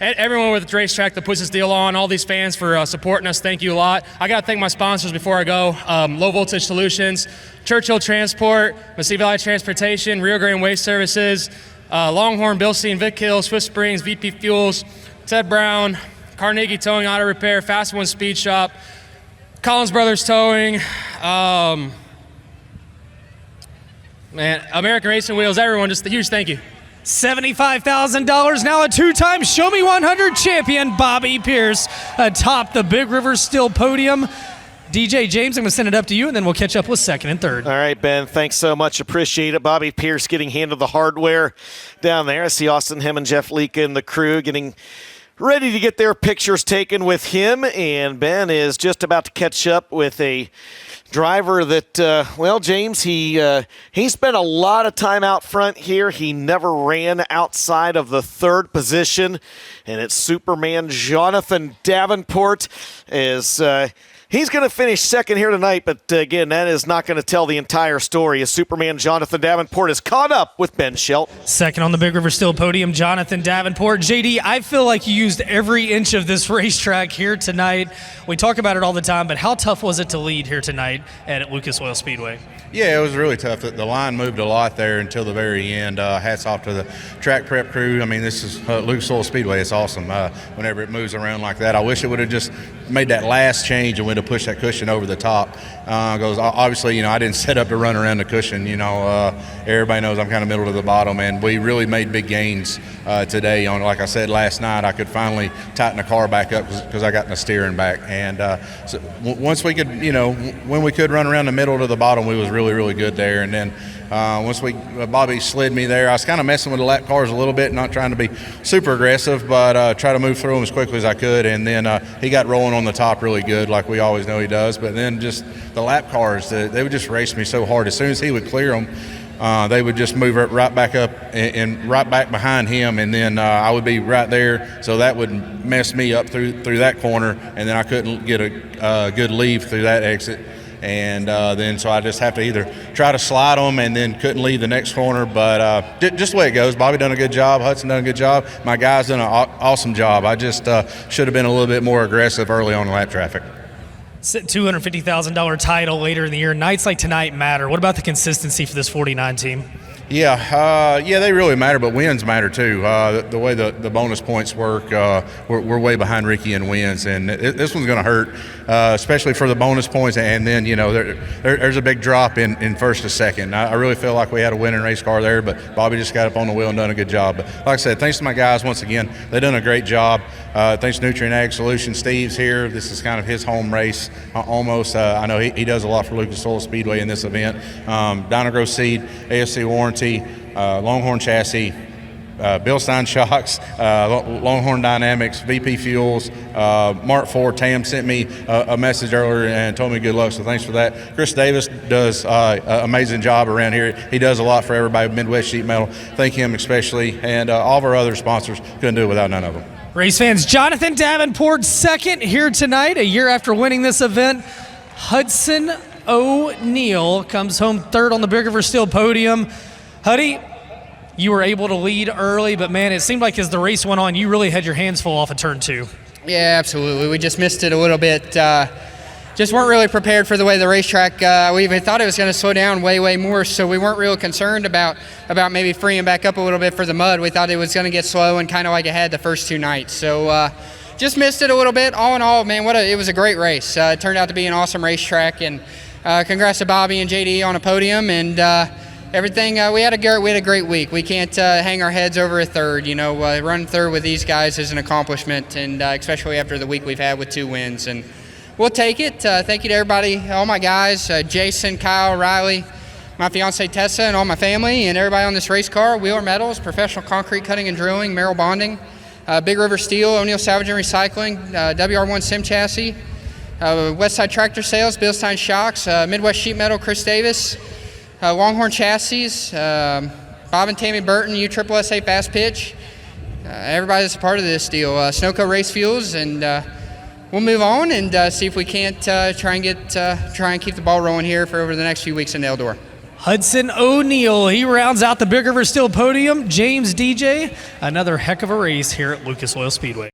everyone with the racetrack that puts this deal on, all these fans for supporting us. Thank you a lot. I got to thank my sponsors before I go. Low Voltage Solutions, Churchill Transport, Mesquite Valley Transportation, Rio Grande Waste Services, Longhorn, Bilstein, Vic Hill, Swift Springs, VP Fuels, Ted Brown, Carnegie Towing Auto Repair, Fast One Speed Shop, Collins Brothers Towing, American Racing Wheels, everyone, just a huge thank you. $75,000, now a 2-time Show Me 100 champion, Bobby Pierce, atop the Big River Steel podium. DJ James, I'm going to send it up to you, and then we'll catch up with second and third. All right, Ben, thanks so much. Appreciate it. Bobby Pierce getting handled the hardware down there. I see Austin, him, and Jeff Lika and the crew getting ready to get their pictures taken with him, and Ben is just about to catch up with a driver that, James, he spent a lot of time out front here. He never ran outside of the third position, and it's Superman Jonathan Davenport he's going to finish second here tonight, but again, that is not going to tell the entire story as Superman Jonathan Davenport is caught up with Ben Shelton. Second on the Big River Steel podium, Jonathan Davenport. JD, I feel like you used every inch of this racetrack here tonight. We talk about it all the time, but how tough was it to lead here tonight at Lucas Oil Speedway? Yeah, it was really tough. The line moved a lot there until the very end. Hats off to the track prep crew. I mean, this is Lucas Oil Speedway. It's awesome whenever it moves around like that. I wish it would have just made that last change and went to push that cushion over the top. Because obviously, I didn't set up to run around the cushion. Everybody knows I'm kind of middle to the bottom, and we really made big gains today. Like I said last night, I could finally tighten the car back up because I got the steering back. And so once we could, when we could run around the middle to the bottom, we was really good there. And then once Bobby slid me there, I was kind of messing with the lap cars a little bit, not trying to be super aggressive, but try to move through them as quickly as I could. And then he got rolling on the top really good, like we always know he does. But then just the lap cars, they would just race me so hard. As soon as he would clear them, they would just move right back up and right back behind him, and then I would be right there, so that would mess me up through that corner, and then I couldn't get a good leave through that exit. And then so I just have to either try to slide them and then couldn't leave the next corner. But just the way it goes. Bobby done a good job. Hudson done a good job. My guys done an awesome job. I just should have been a little bit more aggressive early on in lap traffic. $250,000 title later in the year. Nights like tonight matter. What about the consistency for this 49 team? Yeah, they really matter, but wins matter too. The way the bonus points work, we're way behind Ricky in wins, and this one's going to hurt, especially for the bonus points. And then there's a big drop in first to second. I really feel like we had a winning race car there, but Bobby just got up on the wheel and done a good job. But like I said, thanks to my guys once again. They've done a great job. Thanks to Nutrient Ag Solutions. Steve's here. This is kind of his home race almost. I know he does a lot for Lucas Oil Speedway in this event. Dynagrow Seed, AFC Warranty, Longhorn Chassis, Bilstein Shocks, Longhorn Dynamics, VP Fuels, Mark Ford. Tam sent me a message earlier and told me good luck, so thanks for that. Chris Davis does an amazing job around here. He does a lot for everybody with Midwest Sheet Metal. Thank him especially, and all of our other sponsors. Couldn't do it without none of them. Race fans, Jonathan Davenport second here tonight, a year after winning this event. Hudson O'Neill comes home third on the Big River Steel podium. Huddy, you were able to lead early, but man, it seemed like as the race went on, you really had your hands full off of turn 2. Yeah, absolutely. We just missed it a little bit. Just weren't really prepared for the way the racetrack, we even thought it was going to slow down way more, so we weren't real concerned about maybe freeing back up a little bit for the mud. We thought it was going to get slow and kind of like it had the first 2 nights. So just missed it a little bit. All in all, man, it was a great race. It turned out to be an awesome racetrack, and congrats to Bobby and JD on a podium, and everything. We had a great week. We can't hang our heads over a third. Running third with these guys is an accomplishment, and especially after the week we've had with 2 wins. And we'll take it. Thank you to everybody, all my guys, Jason, Kyle, Riley, my fiance Tessa, and all my family, and everybody on this race car. Wheeler Metals, Professional Concrete Cutting and Drilling, Merrill Bonding, Big River Steel, O'Neill Salvage and Recycling, WR1 Sim Chassis, Westside Tractor Sales, Bilstein Shocks, Midwest Sheet Metal, Chris Davis, Longhorn Chassis, Bob and Tammy Burton, USSSA Fast Pitch, everybody that's a part of this deal, Snowco Race Fuels, and we'll move on and see if we can't try and keep the ball rolling here for over the next few weeks in Eldor. Hudson O'Neill, he rounds out the Big River Steel podium. James DJ, another heck of a race here at Lucas Oil Speedway.